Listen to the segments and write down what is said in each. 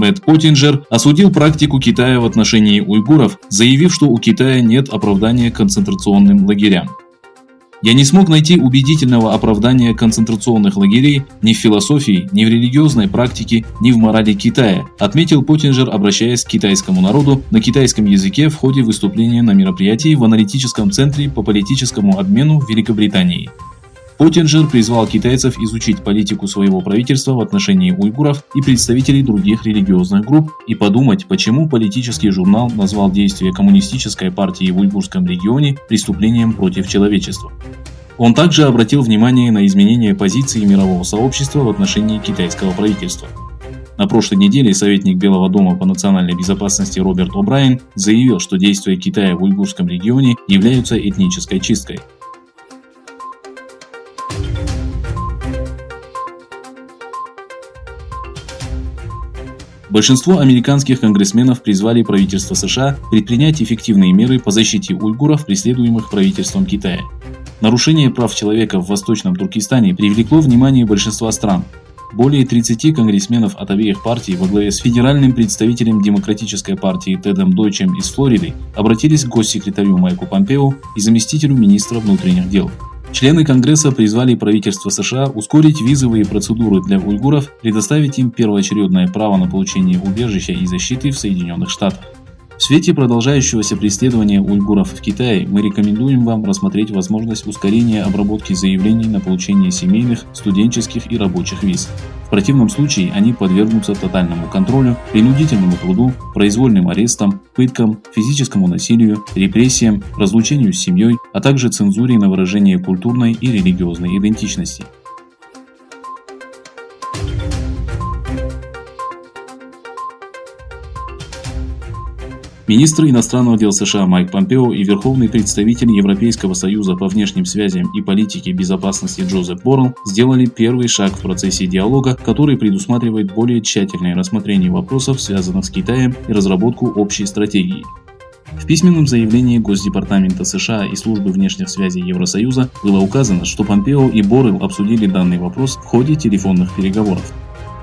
Бет Поттинджер осудил практику Китая в отношении уйгуров, заявив, что у Китая нет оправдания концентрационным лагерям. «Я не смог найти убедительного оправдания концентрационных лагерей ни в философии, ни в религиозной практике, ни в морали Китая», отметил Поттинджер, обращаясь к китайскому народу на китайском языке в ходе выступления на мероприятии в аналитическом центре по политическому обмену в Великобритании. Поттинджер призвал китайцев изучить политику своего правительства в отношении уйгуров и представителей других религиозных групп и подумать, почему политический журнал назвал действия коммунистической партии в уйгурском регионе преступлением против человечества. Он также обратил внимание на изменение позиции мирового сообщества в отношении китайского правительства. На прошлой неделе советник Белого дома по национальной безопасности Роберт О'Брайен заявил, что действия Китая в уйгурском регионе являются этнической чисткой. Большинство американских конгрессменов призвали правительство США предпринять эффективные меры по защите уйгуров, преследуемых правительством Китая. Нарушение прав человека в Восточном Туркестане привлекло внимание большинства стран. Более 30 конгрессменов от обеих партий во главе с федеральным представителем Демократической партии Тедом Дойчем из Флориды обратились к госсекретарю Майку Помпео и заместителю министра внутренних дел. Члены Конгресса призвали правительство США ускорить визовые процедуры для уйгуров, предоставить им первоочередное право на получение убежища и защиты в Соединенных Штатах. В свете продолжающегося преследования уйгуров в Китае мы рекомендуем вам рассмотреть возможность ускорения обработки заявлений на получение семейных, студенческих и рабочих виз. В противном случае они подвергнутся тотальному контролю, принудительному труду, произвольным арестам, пыткам, физическому насилию, репрессиям, разлучению с семьей, а также цензуре на выражение культурной и религиозной идентичности. Министр иностранных дел США Майк Помпео и верховный представитель Европейского союза по внешним связям и политике безопасности Джозеп Боррелл сделали первый шаг в процессе диалога, который предусматривает более тщательное рассмотрение вопросов, связанных с Китаем, и разработку общей стратегии. В письменном заявлении Госдепартамента США и Службы внешних связей Евросоюза было указано, что Помпео и Боррелл обсудили данный вопрос в ходе телефонных переговоров.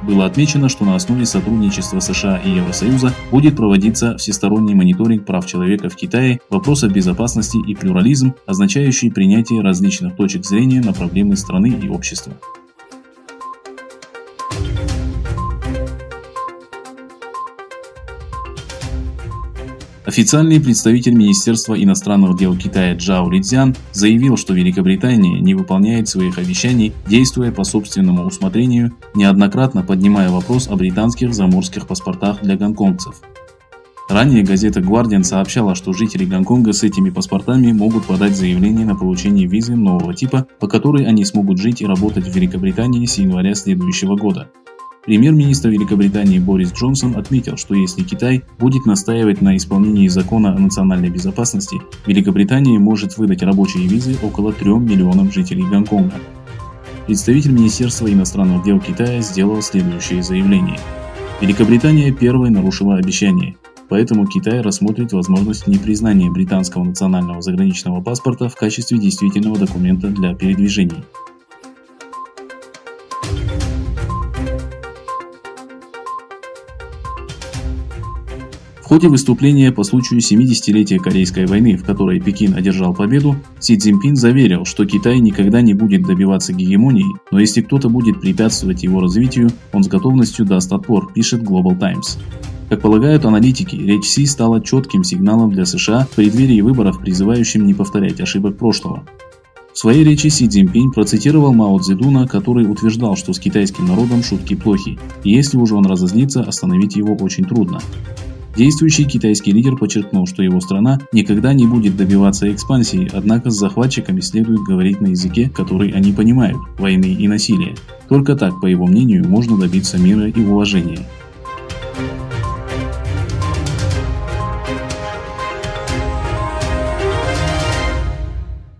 Было отмечено, что на основе сотрудничества США и Евросоюза будет проводиться всесторонний мониторинг прав человека в Китае, вопросов безопасности и плюрализм, означающий принятие различных точек зрения на проблемы страны и общества. Официальный представитель Министерства иностранных дел Китая Джао Лидзян заявил, что Великобритания не выполняет своих обещаний, действуя по собственному усмотрению, неоднократно поднимая вопрос о британских заморских паспортах для гонконгцев. Ранее газета Guardian сообщала, что жители Гонконга с этими паспортами могут подать заявление на получение визы нового типа, по которой они смогут жить и работать в Великобритании с января следующего года. Премьер-министр Великобритании Борис Джонсон отметил, что если Китай будет настаивать на исполнении закона о национальной безопасности, Великобритания может выдать рабочие визы около 3 миллионам жителей Гонконга. Представитель Министерства иностранных дел Китая сделал следующее заявление. Великобритания первой нарушила обещание, поэтому Китай рассмотрит возможность непризнания британского национального заграничного паспорта в качестве действительного документа для передвижений. В ходе выступления по случаю 70-летия Корейской войны, в которой Пекин одержал победу, Си Цзиньпин заверил, что Китай никогда не будет добиваться гегемонии, но если кто-то будет препятствовать его развитию, он с готовностью даст отпор, пишет Global Times. Как полагают аналитики, речь Си стала четким сигналом для США в преддверии выборов, призывающим не повторять ошибок прошлого. В своей речи Си Цзиньпин процитировал Мао Цзэдуна, который утверждал, что с китайским народом шутки плохи, и если уже он разозлится, остановить его очень трудно. Действующий китайский лидер подчеркнул, что его страна никогда не будет добиваться экспансии, однако с захватчиками следует говорить на языке, который они понимают – войны и насилия. Только так, по его мнению, можно добиться мира и уважения.